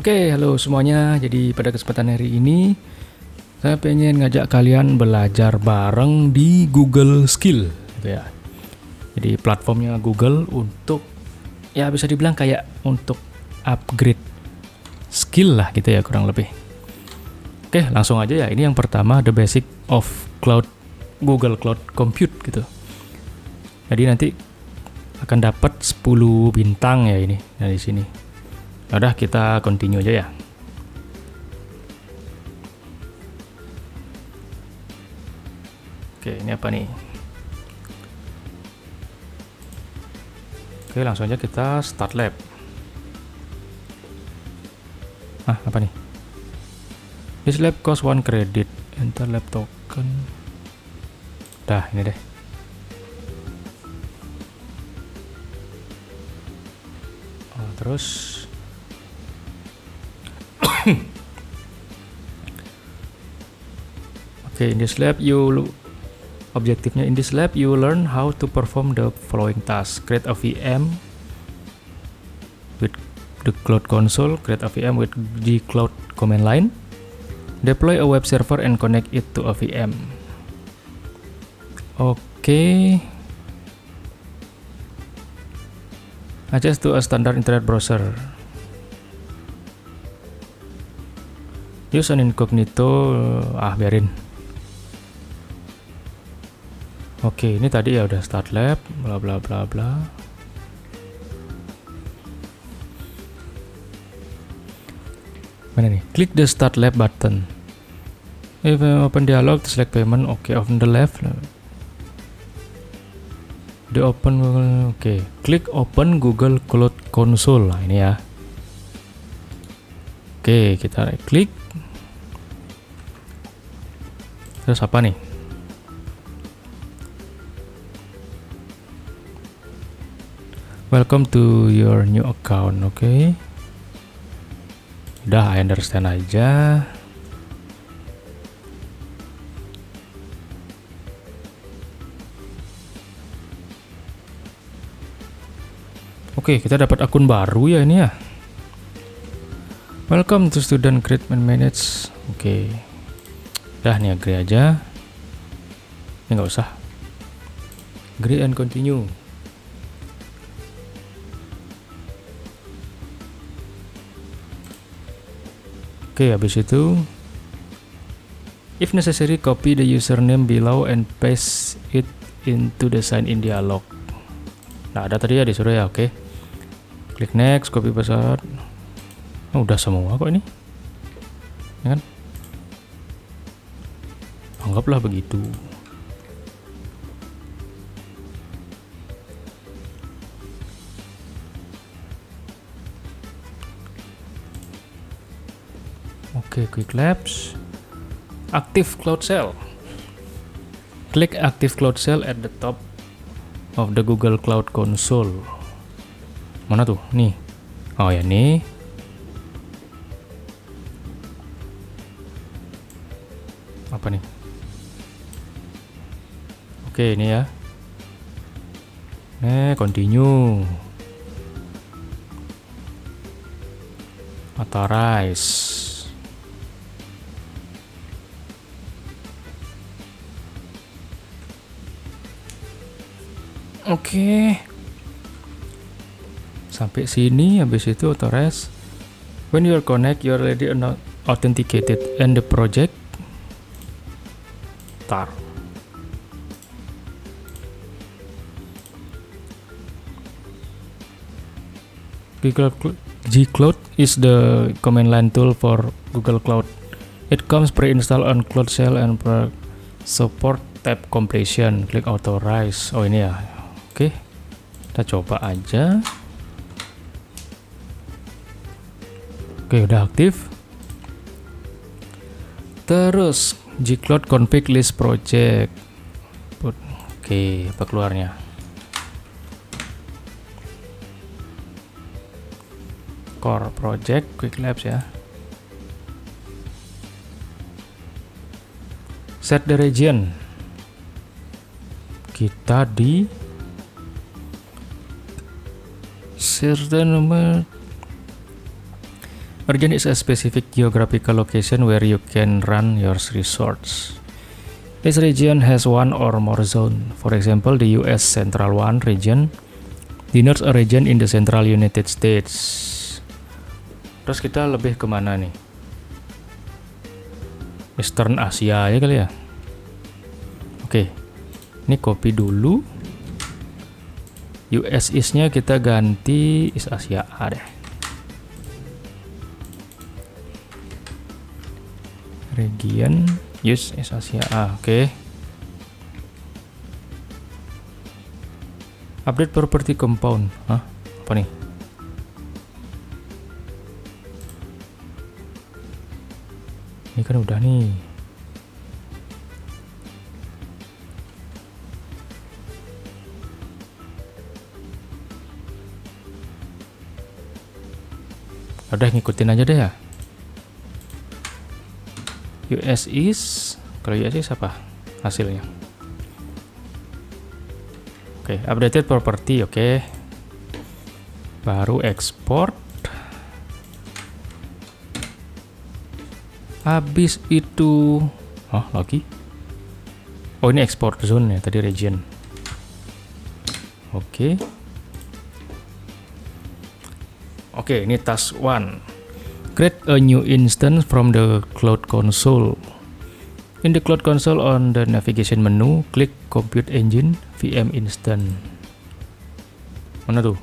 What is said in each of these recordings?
Oke, halo semuanya. Jadi pada kesempatan hari ini saya pengen ngajak kalian belajar bareng di Google Skill, gitu ya. Jadi platformnya Google untuk ya bisa dibilang kayak untuk upgrade skill lah gitu ya kurang lebih. Oke, langsung aja ya. Ini yang pertama, the basic of cloud Google Cloud Compute gitu. Jadi nanti akan dapat 10 bintang ya ini dari sini. Udah kita continue aja ya. Oke, ini apa nih? Oke, langsung aja kita start lab. Apa nih? This lab cost 1 credit. Enter lab token. Dah, ini deh. Terus Oke, in this lab objektifnya in this lab you learn how to perform the following tasks. Create a VM with the Cloud Console, create a VM with the Cloud command line, deploy a web server and connect it to a VM. Oke. Access to a standard internet browser. Use an incognito, biarin. Oke, ini tadi ya udah start lab, bla bla bla bla. Mana nih? Click the start lab button. If open dialog, select payment. Oke, on the left. The open Google. Oke, klik open Google Cloud Console. Nah, ini ya. Oke, kita right klik. Terus apa nih? Welcome to your new account. Oke. Udah, I understand aja. Oke, kita dapat akun baru ya ini ya. Welcome to student create and manage. Oke. Udah nih, agree aja. Ini nggak usah. Agree and continue. Oke, habis itu if necessary copy the username below and paste it into the sign in dialog. Nah, ada tadi ya disuruh ya. Oke. Klik next, copy password. Oh, udah semua kok ini. Ya kan? Anggaplah begitu. Oke, quick labs. Active Cloud Shell. Klik Active Cloud Shell at the top of the Google Cloud Console. Mana tuh? Nih. Oh ya, nih. Apa nih? Oke, ini ya. Continue. Authorize. Oke. Sampai sini, habis itu authorize. When you are connect, you are already authenticated and the project start. G-Cloud is the command line tool for Google Cloud. It comes pre-installed on Cloud Shell and support tab completion. Klik authorize. Oh, ini ya. Oke. Kita coba aja. Oke, udah aktif. Terus G-Cloud config list project. Oke, apa keluarnya? Core project, quick labs ya. Set the region. Kita di certain number Region is a specific geographical location where you can run your resorts. This region has one or more zone. For example, the US Central One region denotes a region in the Central United States. Terus kita lebih kemana nih? Eastern Asia ya kali ya. Oke, ini copy dulu. US East-nya kita ganti East Asia A deh. Region US East Asia A, oke. Update property compound. Hah? Apa nih? Ini kan udah nih. Udah ngikutin aja deh ya. US East, kalau US East apa hasilnya? Oke, updated property, oke. Baru export. Habis itu, oh lagi. Oh ini export zone ya, tadi region. Oke. Oke, ini task 1. Create a new instance from the Cloud Console. In the Cloud Console on the navigation menu, klik Compute Engine VM Instance. Mana tuh?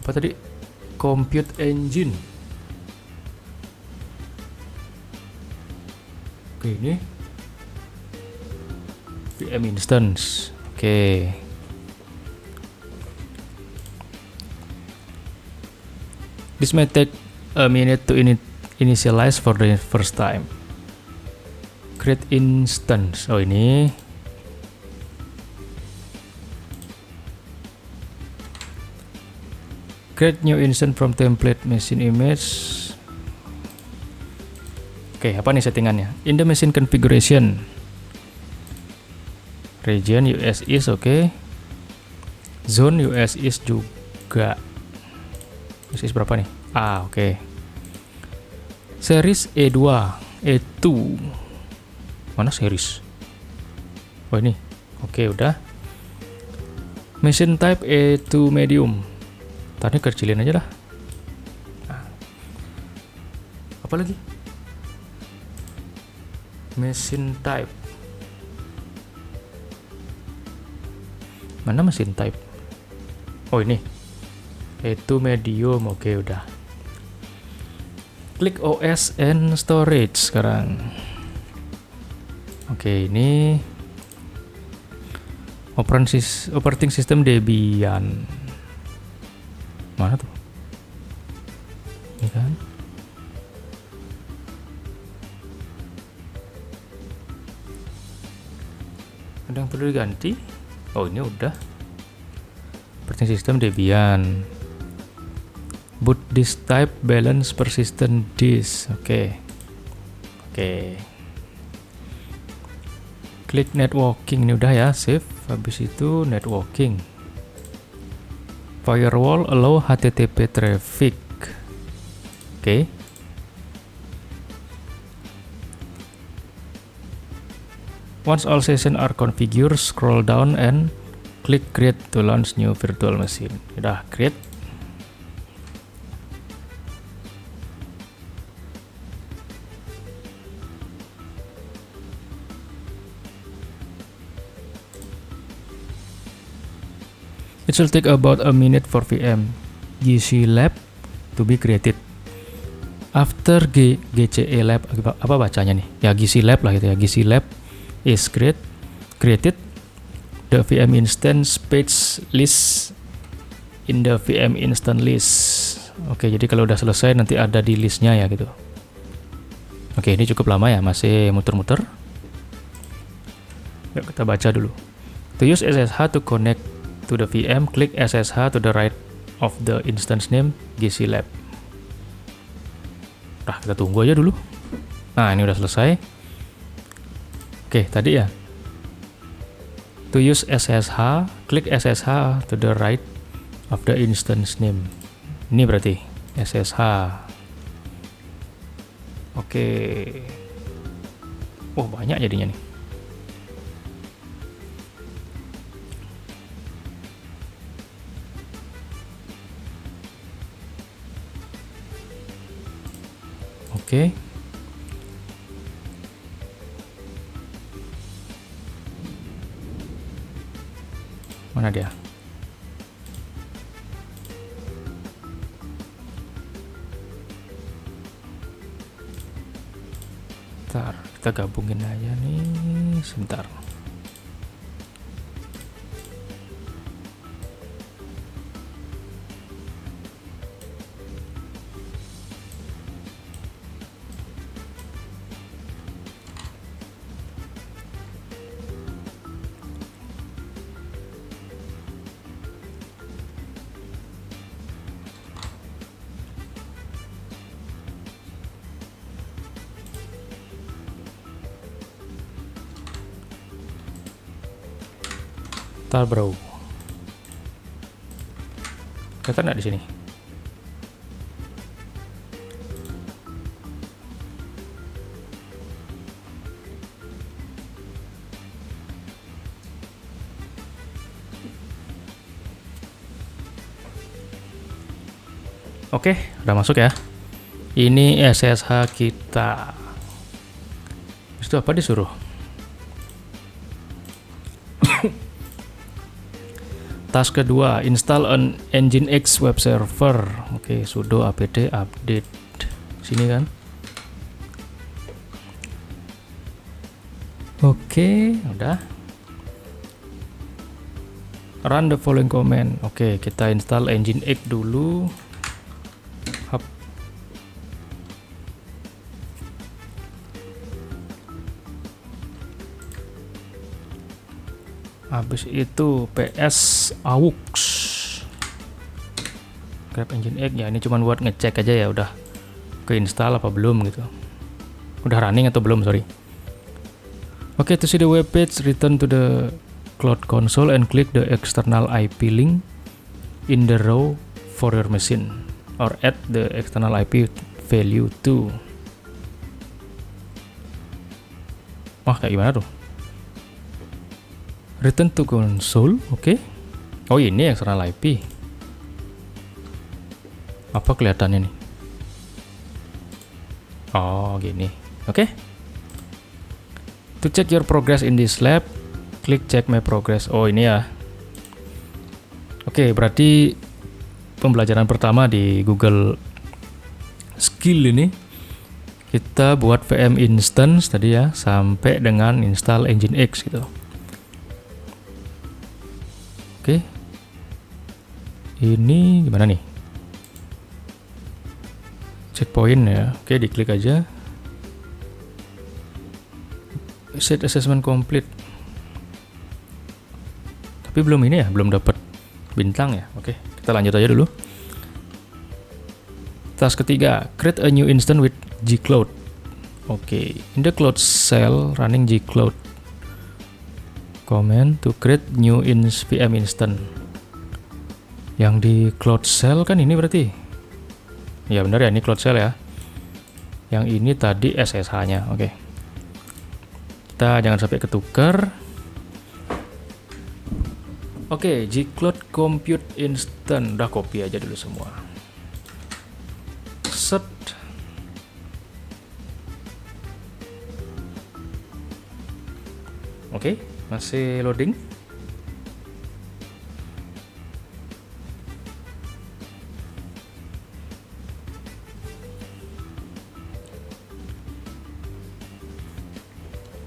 Apa tadi? Compute Engine. Oke, ini VM Instance. Oke. This may take a minute to initialize for the first time. Create instance. Oh ini. Create new instance from template machine image. Oke, apa nih settingannya? In the machine configuration. Region US East, oke. Zone US East juga. Series berapa nih? Oke. Series E2, E2. Mana series? Oh ini. Oke, udah. Machine type E2 medium. Tadi kecilin aja dah. Apa lagi? Machine type. Mana machine type? Oh ini. Itu medium, oke udah. Klik OS and storage sekarang. Oke, ini operating system Debian. Mana tuh? Ini kan? Ada yang perlu diganti? Oh ini udah. Operating system Debian. Boot disk type balance persistent disk. Oke. Klik networking, ini udah ya, save. Habis itu networking. Firewall allow HTTP traffic. Oke. Once all sessions are configured, scroll down and click create to launch new virtual machine. Udah create. It will take about a minute for VM GC Lab to be created. After GCE Lab, apa bacanya nih? Ya GC Lab lah gitu ya. GC Lab is created. The VM instance page list in the VM instance list. Oke, jadi kalau udah selesai nanti ada di listnya ya gitu. Oke, ini cukup lama ya, masih muter-muter. Yuk kita baca dulu. To use SSH to connect to the VM, click SSH to the right of the instance name GC Lab. Nah, kita tunggu aja dulu. Nah, ini udah selesai. Oke, tadi ya. To use SSH, klik SSH to the right of the instance name. Ini berarti SSH. Oke. Oh, banyak jadinya nih. Oke. Mana dia? Bentar, kita gabungin aja nih, sebentar. Bentar, bro. Kelihatan nggak di sini? Oke, udah masuk ya. Ini SSH kita. Itu apa disuruh? Task kedua, install an Nginx web server. Oke, sudo apt update. Sini kan? Oke, udah. Run the following command. Oke, kita install Nginx dulu. Hap. Habis itu ps aux grab Nginx ya, ini cuma buat ngecek aja ya udah keinstall apa belum gitu, udah running atau belum, sorry. Oke, to see the web page, return to the cloud console and click the external IP link in the row for your machine or add the external IP value to. Wah, kayak gimana tuh? Return to console, oke. Oh, ini external IP. Apa kelihatannya nih? Oh, gini. Oke. To check your progress in this lab, klik check my progress. Oh, ini ya. Oke, berarti pembelajaran pertama di Google Skill ini kita buat VM instance tadi ya, sampai dengan install Nginx gitu. Oke, ini gimana nih? Checkpoint ya. Oke, diklik aja. Set assessment complete. Tapi belum ini ya, belum dapat bintang ya. Oke, kita lanjut aja dulu. Task ketiga, create a new instance with gcloud. Oke, in the cloud shell running gcloud command to create new VM instance. Yang di cloud shell kan ini berarti? Ya benar ya, ini cloud shell ya. Yang ini tadi SSH-nya. Oke. Kita jangan sampai ketukar. Oke, gcloud compute instance. Udah copy aja dulu semua. Set. Oke, masih loading.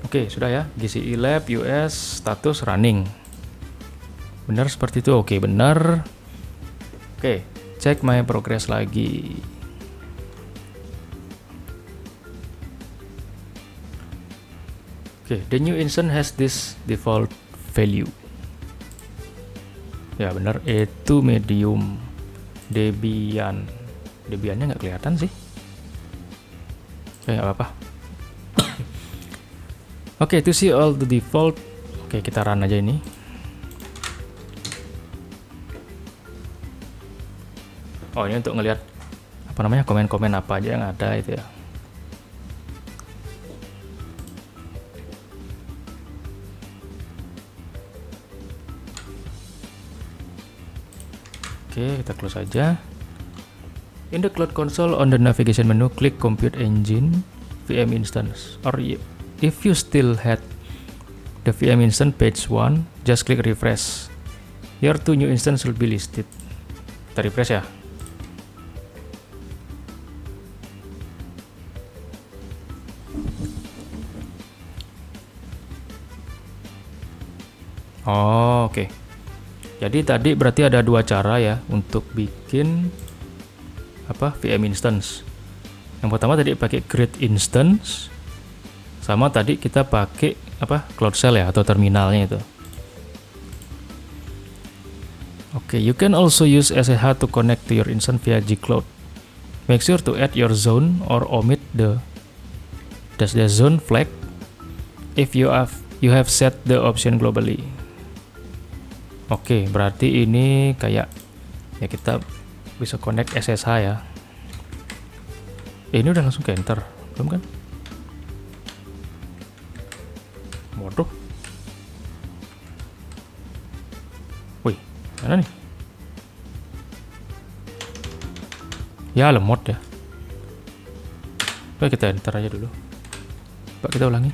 Oke, sudah ya. GCE Lab US status running. Benar seperti itu. Oke, benar. Oke, cek my progress lagi. Oke, the new instance has this default value. Ya benar, itu medium. Debian. Debiannya nggak kelihatan sih. Oke, nggak apa-apa. Oke, to see all the default. Oke, kita run aja ini. Oh, ini untuk ngelihat apa namanya komen-komen apa aja yang ada itu ya. Oke, kita close aja. In the Cloud Console, on the navigation menu, click Compute Engine VM Instance. Or if you still had the VM instance page 1, just click refresh. Your 2 new instance will be listed. Kita refresh ya. Oh, oke. Jadi tadi berarti ada 2 cara ya untuk bikin VM instance. Yang pertama tadi pakai create instance, sama tadi kita pakai Cloud Shell ya atau terminalnya itu. Oke, you can also use SSH to connect to your instance via gcloud. Make sure to add your zone or omit the zone flag if you have set the option globally. Oke, berarti ini kayak ya kita bisa connect SSH ya. Ini udah langsung ke enter, belum kan? Waduh. Wih, mana nih? Ya lemot ya. Coba kita enter aja dulu. Coba kita ulangi.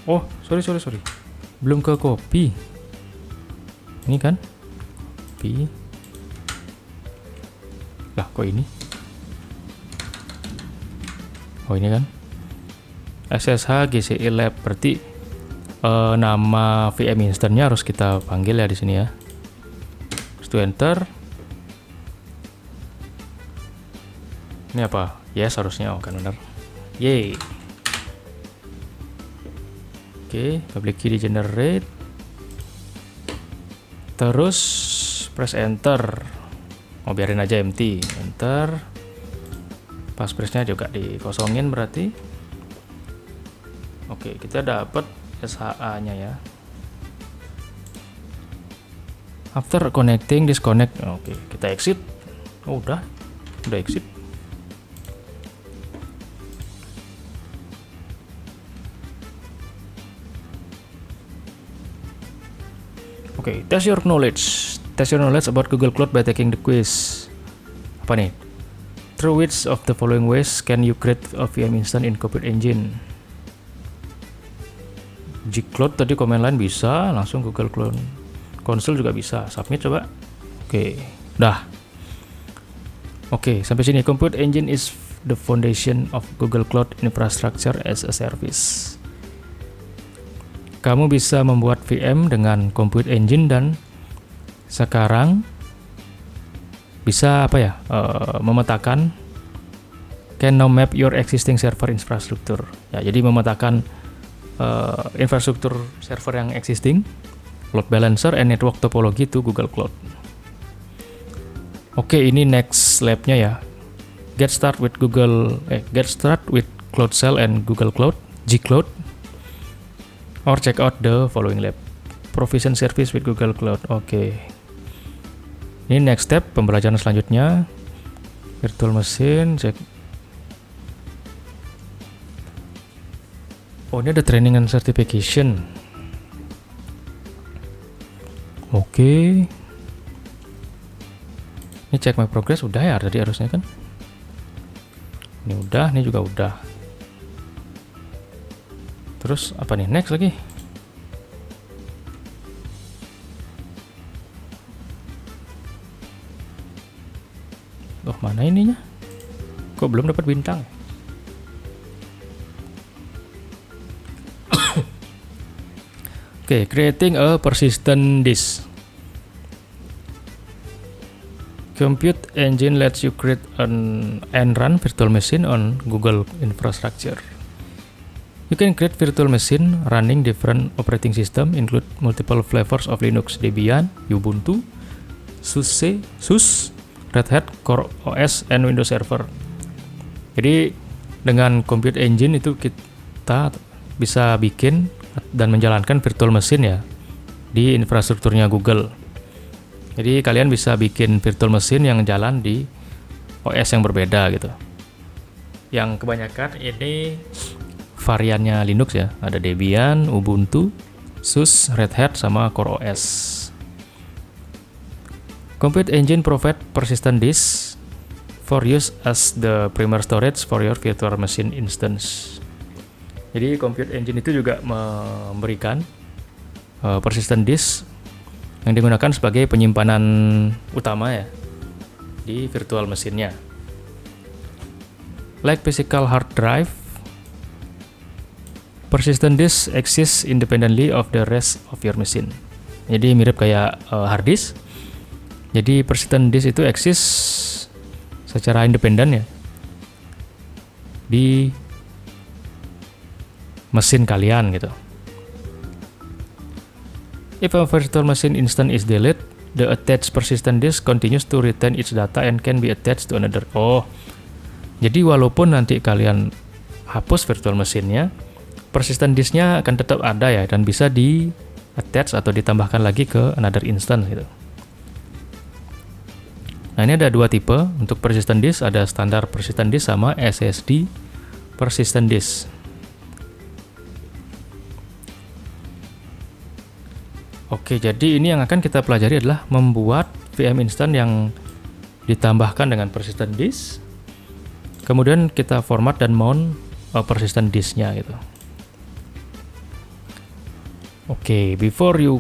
Oh, sorry. Belum ke copy. Ini kan? Copy. Lah, kok ini? Oh, ini kan? SSH GCE Lab, berarti nama VM instance-nya harus kita panggil ya di sini ya. Terus to enter. Ini apa? Yes, harusnya. Oh, kan benar. Yeay. Oke, public key di generate. Terus press enter. Oh, biarin aja empty. Enter. Passphrase-nya juga dikosongin berarti. Oke, kita dapat SHA-nya ya. After connecting, disconnect. Oke, kita exit. Oh, udah exit. Oke, test your knowledge. Test your knowledge about Google Cloud by taking the quiz. Apa nih? Through which of the following ways can you create a VM instance in Compute Engine? Gcloud tadi command line bisa, langsung Google Cloud Console juga bisa. Submit coba. Oke, dah. Oke, sampai sini. Compute Engine is the foundation of Google Cloud Infrastructure as a Service. Kamu bisa membuat VM dengan Compute Engine dan sekarang bisa memetakan can now map your existing server infrastructure. Ya, jadi memetakan infrastruktur server yang existing, load balancer and network topology to Google Cloud. Oke, ini next lab-nya ya. Get start with Cloud Shell and Google Cloud, Gcloud. Or check out the following lab. Provision service with Google Cloud. Oke. Ini next step pembelajaran selanjutnya. Virtual machine, cek. Oh, ini ada training and certification. Oke. Ini check my progress udah ya tadi harusnya kan. Ini udah, ini juga udah. Terus apa nih next lagi? Oh, mana ininya? Kok belum dapat bintang? Oke, creating a persistent disk. Compute Engine lets you create and run virtual machine on Google infrastructure. You can create virtual machine running different operating system, include multiple flavors of Linux, Debian, Ubuntu, SUSE, Red Hat, Core OS, and Windows Server. Jadi dengan Compute Engine itu kita bisa bikin dan menjalankan virtual machine ya di infrastrukturnya Google. Jadi kalian bisa bikin virtual machine yang jalan di OS yang berbeda gitu. Yang kebanyakan ini variannya Linux ya. Ada Debian, Ubuntu, SUSE, Red Hat, sama CoreOS. Compute Engine provide persistent disk for use as the primary storage for your virtual machine instance. Jadi Compute Engine itu juga memberikan persistent disk yang digunakan sebagai penyimpanan utama ya di virtual mesinnya. Like physical hard drive, persistent disk exists independently of the rest of your machine. Jadi mirip kayak hard disk. Jadi persistent disk itu eksis secara independen ya di mesin kalian gitu. If a virtual machine instance is deleted, the attached persistent disk continues to retain its data and can be attached to another. Oh, jadi walaupun nanti kalian hapus virtual machine-nya, persistent disk-nya akan tetap ada ya dan bisa di attach atau ditambahkan lagi ke another instance gitu. Nah, ini ada dua tipe untuk persistent disk, ada standar persistent disk sama SSD persistent disk. Oke, jadi ini yang akan kita pelajari adalah membuat VM instant yang ditambahkan dengan persistent disk. Kemudian kita format dan mount persistent disk-nya gitu. Oke, before you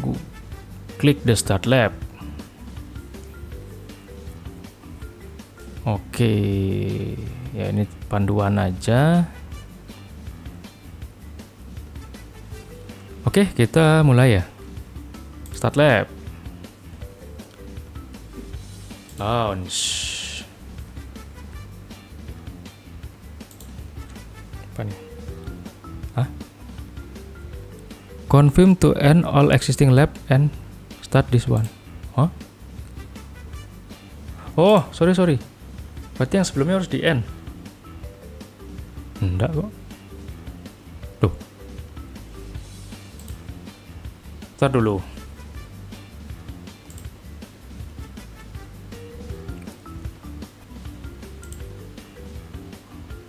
click the start lab. Oke, ya ini panduan aja. Oke, kita mulai ya. Start lab. Launch. Apa nih? Hah? Confirm to end all existing lab and start this one. Hah? Oh, sorry. Berarti yang sebelumnya harus di end. Enggak kok. Tuh. Start dulu.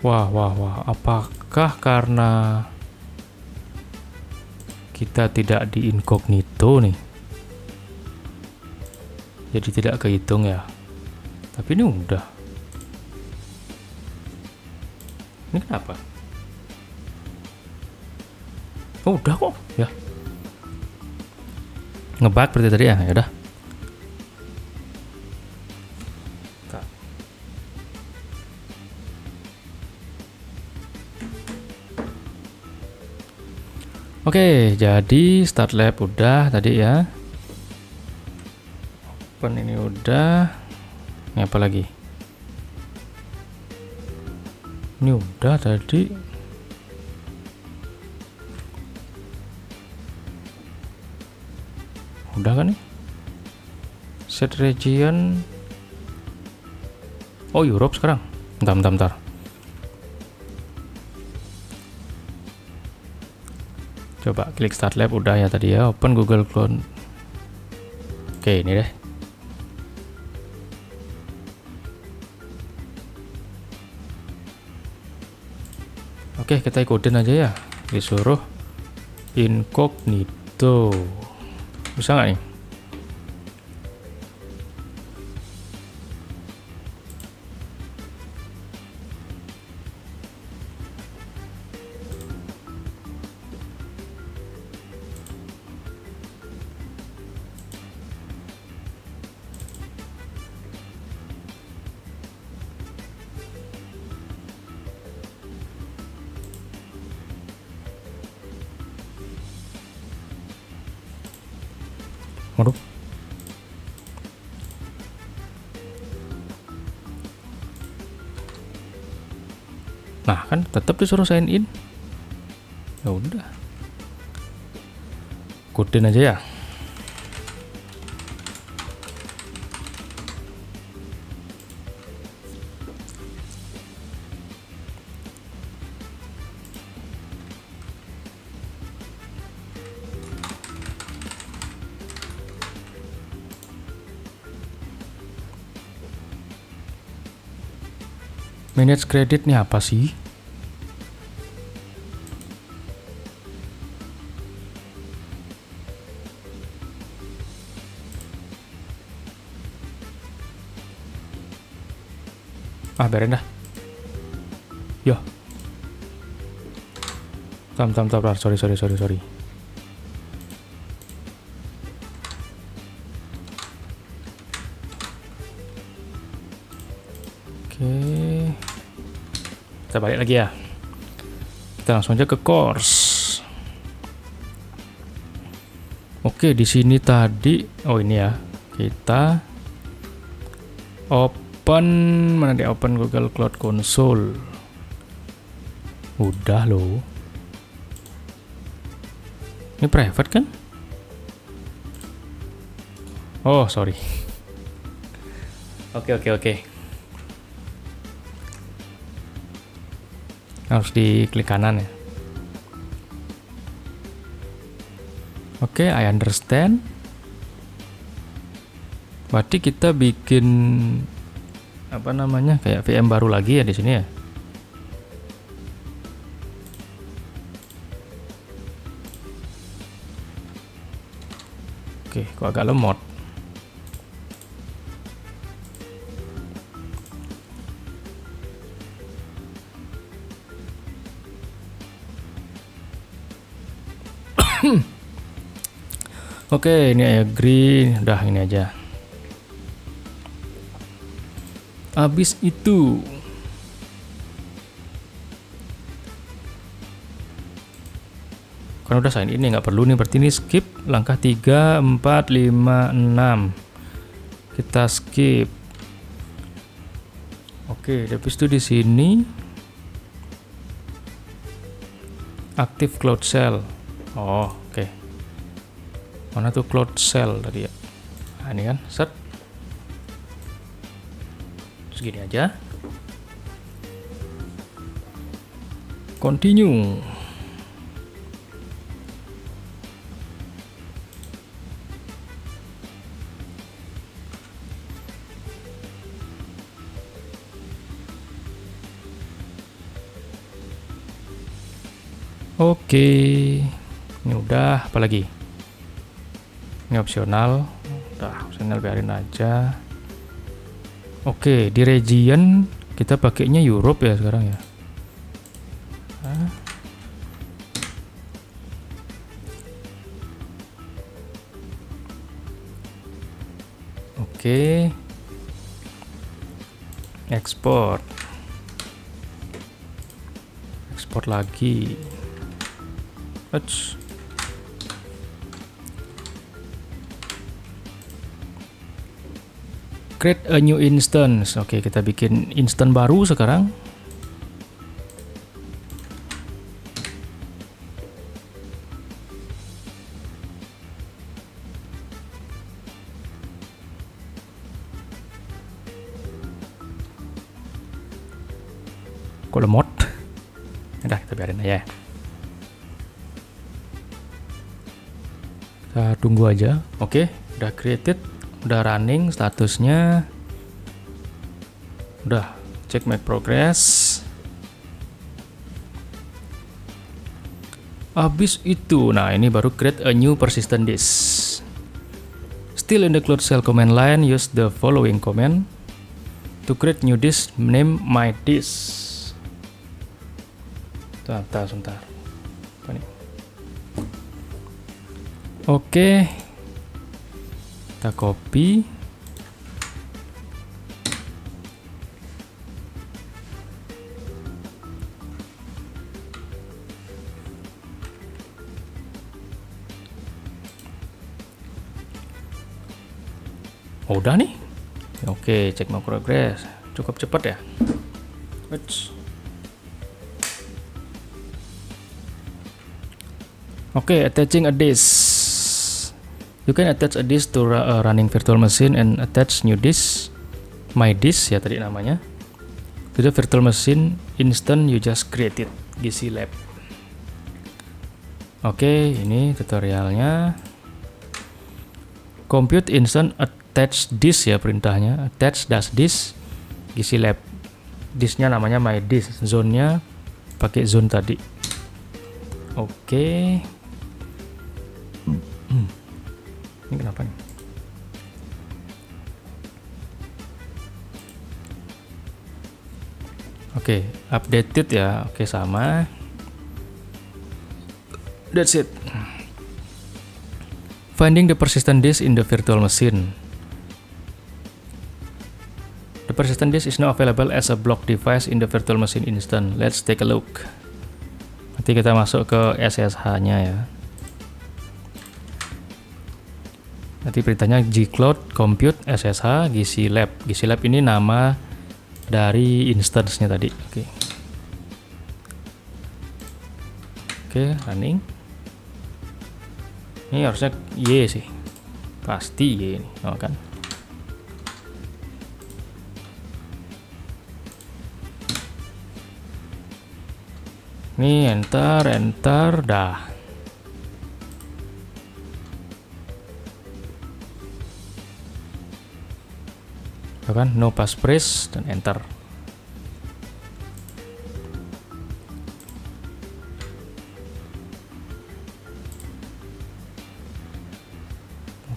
Wah. Apakah karena kita tidak di incognito nih, jadi tidak kehitung ya? Tapi ini udah. Ini kenapa? Oh, udah kok ya. Ngebug berarti tadi ya. Yaudah. Oke, jadi start lab udah tadi ya. Open ini udah. Ini apa lagi? Ini udah tadi. Udah kan nih? Set region. Oh, Europe sekarang. Bentar. Coba klik start lab udah ya tadi ya. Open Google Chrome. Oke, ini deh. Oke, kita ikutin aja ya. Disuruh incognito. Bisa nggak nih? Waduh. Nah, kan tetap disuruh sign in. Ya udah. Ikutin aja ya. Manage credit nih apa sih? Ah, biarin dah. Yo. Sorry. Oke. Kita balik lagi ya. Kita langsung aja ke course. Oke, di sini tadi, oh ini ya. Kita open, mana dia open Google Cloud Console. Udah loh. Ini private kan? Oh, sorry. Oke. Harus diklik kanan ya. Oke, I understand. Berarti kita bikin apa namanya, kayak VM baru lagi ya di sini ya. Oke, kok agak lemot. Oke, ini I agree. Udah ini aja. Habis itu kan udah sign ini, nggak perlu nih, berarti ini skip langkah 3, 4, 5, 6. Kita skip. Oke, habis itu di sini aktif Cloud Shell. Oh, oke. Mana tuh Cloud Shell tadi ya? Nah, ini kan, set. Segini aja. Continue. Oke. Ini udah, apalagi? Ini opsional. Udah, opsional biarin aja. Oke, di region kita pakainya Europe ya sekarang ya. Oke. Export lagi. Create a new instance. Oke, kita bikin instance baru sekarang. Kok lemot? Udah, kita biarin aja. Kita tunggu aja. Oke, udah created, udah running, statusnya udah. Check my progress. Habis itu, nah ini baru create a new persistent disk. Still in the Cloud Shell command line, use the following command to create new disk, name my disk. Sebentar. Apa nih? Oke. Kita copy. Oh, udah nih. Oke, cek mau progress. Cukup cepat ya. Oke, attaching a disk. You can attach a disk to a running virtual machine and attach new disk, my disk ya tadi namanya, to the virtual machine instance you just created, GC Lab. Oke, ini tutorialnya. Compute instance attach disk ya perintahnya, attach dash disk GC Lab. disknya namanya my disk, zone-nya pakai zone tadi. Oke. Ini kenapa nih? Oke, updated ya. Oke, sama. That's it. Finding the persistent disk in the virtual machine. The persistent disk is now available as a block device in the virtual machine instance. Let's take a look. Nanti kita masuk ke SSH-nya ya. Nanti beritanya G-Cloud Compute SSH GC Lab. GC Lab ini nama dari instance-nya tadi. Oke, running. Ini harusnya Y sih. Pasti Y ini, oh kan. Ini enter, dah. Kan no passphrase dan enter.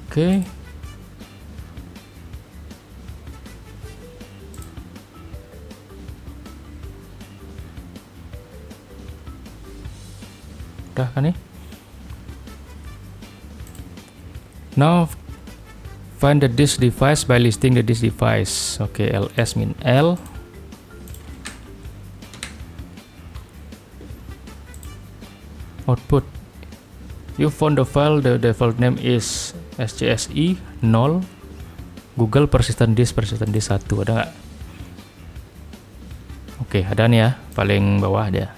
Oke. Udah kan nih? Now find the disk device by listing the disk device. Oke, ls min l. Output. You found the file, the default name is scsi 0 Google persistent disk 1. Ada nggak? Oke, ada nih ya, paling bawah ada.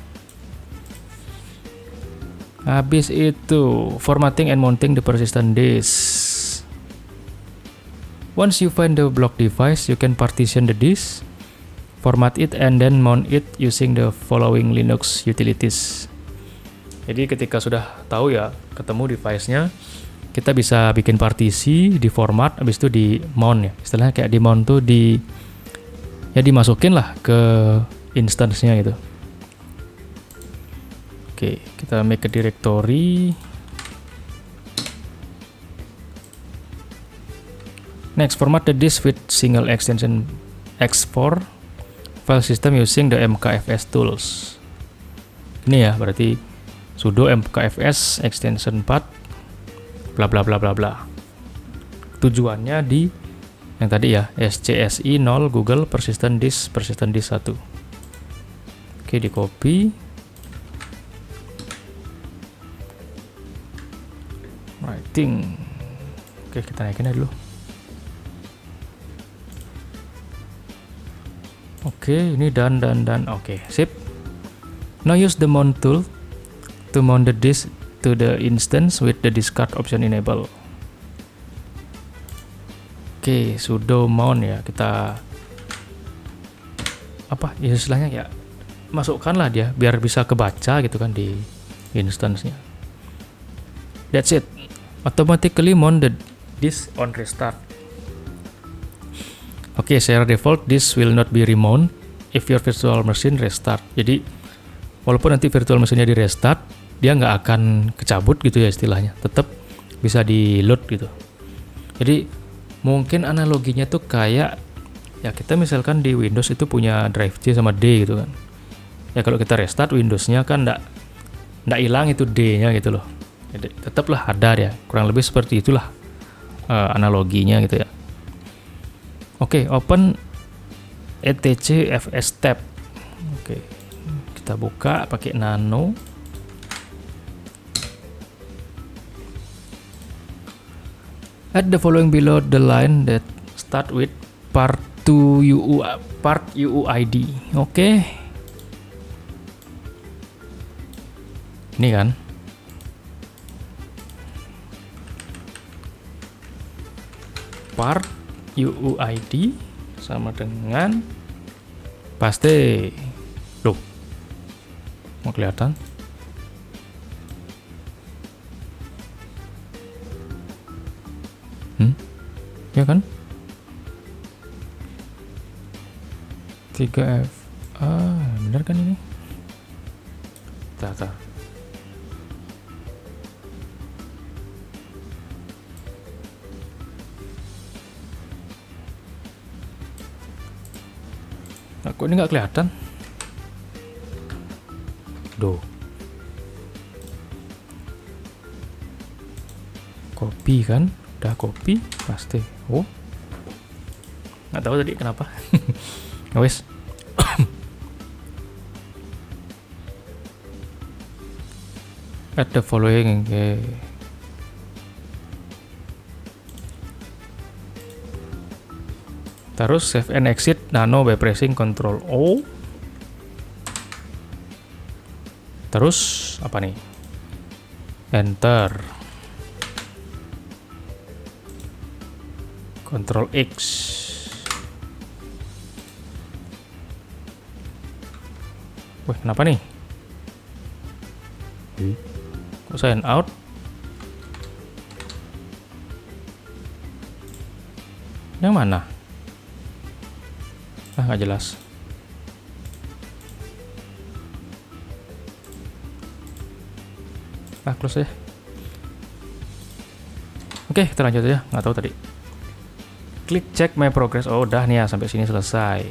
Habis itu formatting and mounting the persistent disk. Once you find the block device, you can partition the disk, format it, and then mount it using the following Linux utilities. Jadi ketika sudah tahu ya, ketemu device-nya, kita bisa bikin partisi, di format, habis itu di mount ya. Istilahnya kayak di mount tuh dimasukin lah ke instance-nya gitu. Oke, kita make a directory. Next, format the disk with single extension X4 file system using the mkfs tools. Ini ya, berarti sudo mkfs extension 4 bla bla bla bla bla. Tujuannya di yang tadi ya, scsi 0 Google persistent disk 1. Oke, di copy. Writing. Oke, kita naikin aja dulu. Oke, ini dan. Oke, sip. Now use the mount tool to mount the disk to the instance with the discard option enable. Oke, sudo mount ya, kita apa ya istilahnya ya, masukkanlah dia biar bisa kebaca gitu kan di instance-nya. That's it. Automatically mount the disk on restart. Oke, secara default disk will not be remount if your virtual machine restart. Jadi walaupun nanti virtual machine-nya di restart, dia nggak akan kecabut gitu ya istilahnya, tetap bisa di load gitu. Jadi mungkin analoginya tuh kayak ya kita misalkan di Windows itu punya drive C sama D gitu kan. Ya kalau kita restart Windows-nya kan nggak hilang itu D-nya gitu loh. Jadi tetaplah ada ya, kurang lebih seperti itulah analoginya gitu ya. Oke, open etc fs tab. Oke, kita buka pakai nano. Add the following below the line that start with part UUID. Oke. Ini kan. Part UUID sama dengan paste. Loh. Mau kelihatan? Ya kan? 3F. Bener kan ini? Tar. Kok ini nggak kelihatan? Duh. Copy kan? Udah copy, paste. Oh. Nggak tahu tadi kenapa. Wes. Add the following. Okay. Terus save and exit nano by pressing Ctrl O. Terus apa nih? Enter. Ctrl X. Wih, kenapa nih? Kok sign out? Yang mana? Nggak jelas. Close ya. Oke, kita lanjut aja. Nggak tahu tadi. Klik check my progress. Oh, udah nih ya, sampai sini selesai.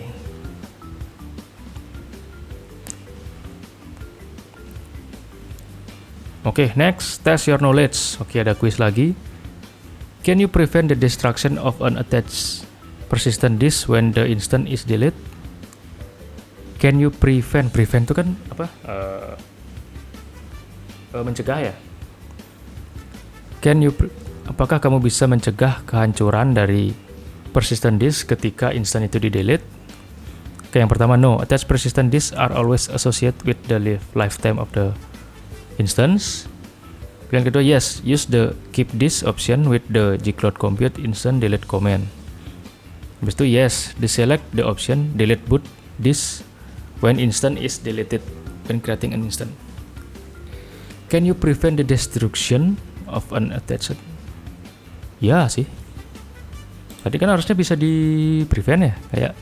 Oke, next, test your knowledge. Oke, ada quiz lagi. Can you prevent the destruction of an attached persistent disk when the instance is deleted? Can you prevent itu kan apa? Mencegah ya. Apakah kamu bisa mencegah kehancuran dari persistent disk ketika instan itu di delete? Oke, yang pertama, no. Attached persistent disks are always associated with the lifetime of the instance. Pilihan kedua, yes. Use the keep disk option with the gcloud compute instant delete command. Habis itu yes, deselect the option delete boot disk when instant is deleted when creating an instant. Can you prevent the destruction of an attached? Ya sih. Tadi kan harusnya bisa di prevent ya, kayak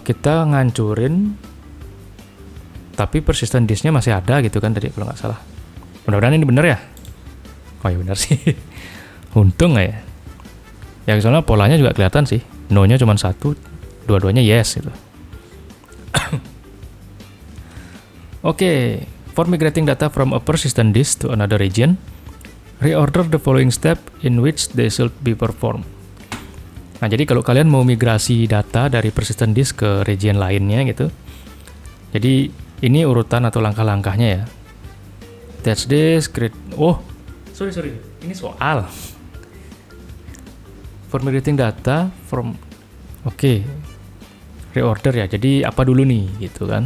kita ngancurin tapi persistent disknya masih ada gitu kan tadi kalau nggak salah. Mudah-mudahan ini bener ya. Oh ya benar sih. Untung nggak ya. Ya soalnya polanya juga kelihatan sih. No-nya cuma satu, dua-duanya yes gitu. Oke. For migrating data from a persistent disk to another region, reorder the following step in which they should be performed. Nah, jadi kalau kalian mau migrasi data dari persistent disk ke region lainnya gitu, jadi ini urutan atau langkah-langkahnya ya. Attach disk, create. Oh, sorry, ini soal. For migrating data from, oke, reorder ya. Jadi apa dulu nih, gitu kan?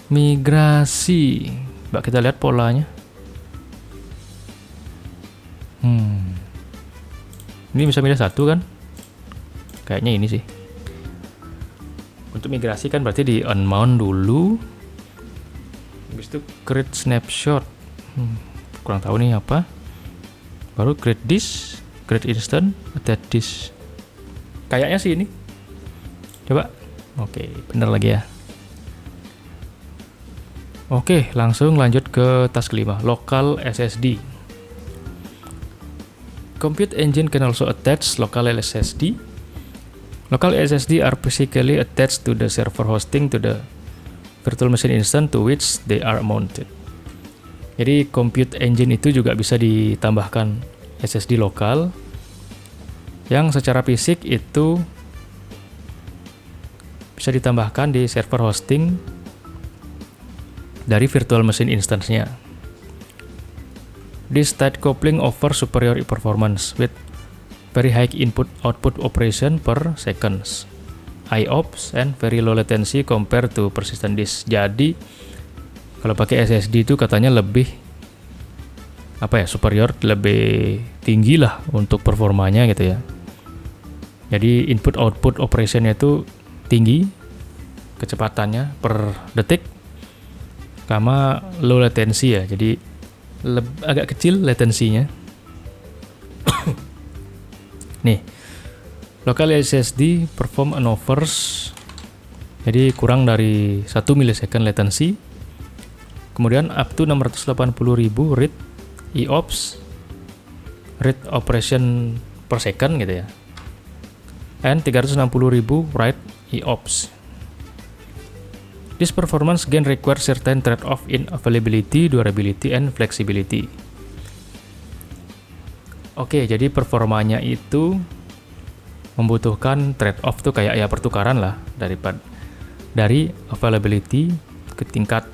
Migrasi. Mbak, kita lihat polanya. Ini bisa milih satu kan? Kayaknya ini sih. Untuk migrasi kan berarti di unmount dulu. Habis itu create snapshot. Kurang tahu nih apa. Baru create disk, create instant, attach disk. Kayaknya sih ini. Coba. Oke, bener lagi ya. Oke, langsung lanjut ke task kelima, local SSD. Compute engine can also attach local SSD. Local SSD are physically attached to the server hosting to the virtual machine instance to which they are mounted. Jadi compute engine itu juga bisa ditambahkan SSD lokal yang secara fisik itu bisa ditambahkan di server hosting dari virtual machine instance-nya. This tight coupling offers superior performance with very high input-output operation per seconds, IOPS, and very low latency compared to persistent disk. Jadi kalau pakai SSD itu katanya lebih superior, lebih tinggi lah untuk performanya gitu ya. Jadi input-output operation-nya itu tinggi, kecepatannya per detik, sama low latency ya, jadi agak kecil latensinya. Nih, local SSD perform and offers Jadi kurang dari 1 milisecond latency. Kemudian up to 680.000 read IOPS, read operation per second gitu ya. And 360.000 write IOPS. This performance gain requires certain trade-off in availability, durability, and flexibility. Oke, jadi performanya itu membutuhkan trade-off tuh kayak ya pertukaran lah dari availability ke tingkat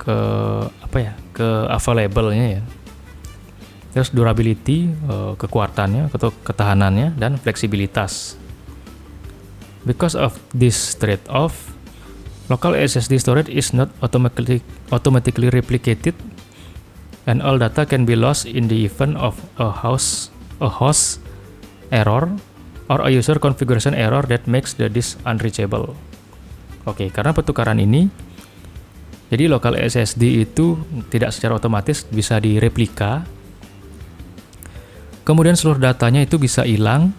ke available-nya ya. Terus durability, kekuatannya atau ketahanannya, dan fleksibilitas. Because of this trade-off, local SSD storage is not automatically replicated, and all data can be lost in the event of a host error or a user configuration error that makes the disk unreachable. Oke, karena pertukaran ini, jadi local SSD itu tidak secara otomatis bisa direplika. Kemudian seluruh datanya itu bisa hilang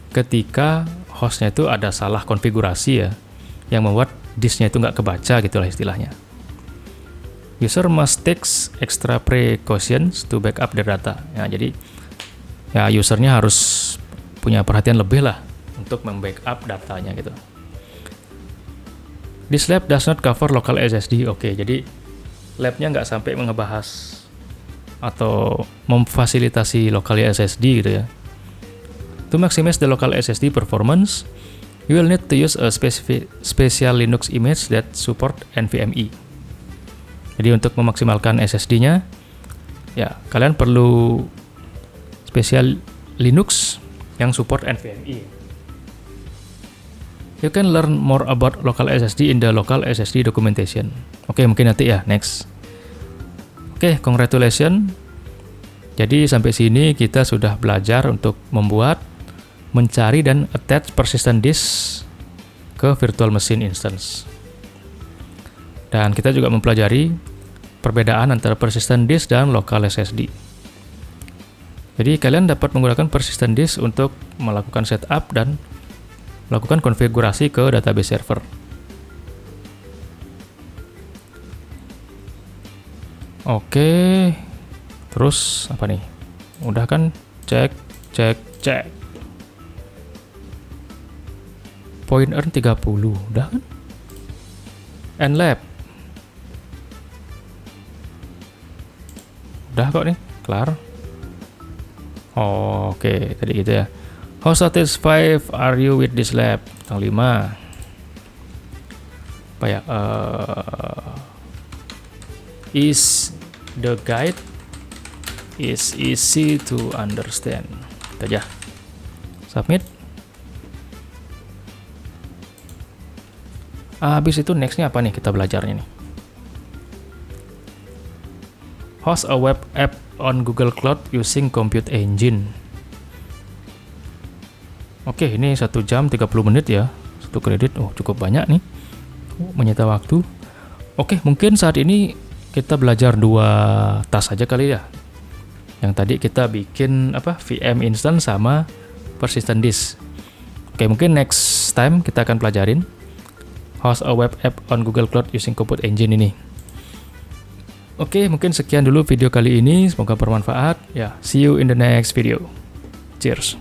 ketika hostnya itu ada salah konfigurasi ya, yang membuat disknya itu nggak kebaca gitulah istilahnya. User must take extra precautions to backup their data. Ya, jadi ya usernya harus punya perhatian lebih lah untuk membackup datanya gitu. This lab does not cover local SSD. Oke, jadi labnya nggak sampai ngebahas atau memfasilitasi local SSD gitu ya. To maximize the local SSD performance, you will need to use a special Linux image that support NVMe. Jadi untuk memaksimalkan SSD-nya, ya kalian perlu spesial Linux yang support NVMe. You can learn more about local SSD in the local SSD documentation. Oke, mungkin nanti ya, next. Oke, congratulations. Jadi sampai sini kita sudah belajar untuk membuat, mencari, dan attach persistent disk ke virtual machine instance. Dan kita juga mempelajari perbedaan antara persistent disk dan local SSD. Jadi kalian dapat menggunakan persistent disk untuk melakukan setup dan melakukan konfigurasi ke database server. Oke, terus apa nih? Udah kan? Cek. Point earn 30, udah kan? Nlab. Udah kok nih, kelar. Oke, tadi gitu ya. How satisfied are you with this lab? Tanggal 5. Apa ya? Is the guide is easy to understand. Itu aja. Submit. Habis itu nextnya apa nih kita belajarnya nih? Host a web app on Google Cloud using Compute Engine. Oke, ini 1 jam 30 menit ya. 1 kredit. Oh, cukup banyak nih. Menyita waktu. Oke, mungkin saat ini kita belajar 2 task aja kali ya. Yang tadi kita bikin VM instance sama persistent disk. Oke, mungkin next time kita akan pelajarin host a web app on Google Cloud using Compute Engine ini. Oke, mungkin sekian dulu video kali ini. Semoga bermanfaat. Ya, see you in the next video. Cheers.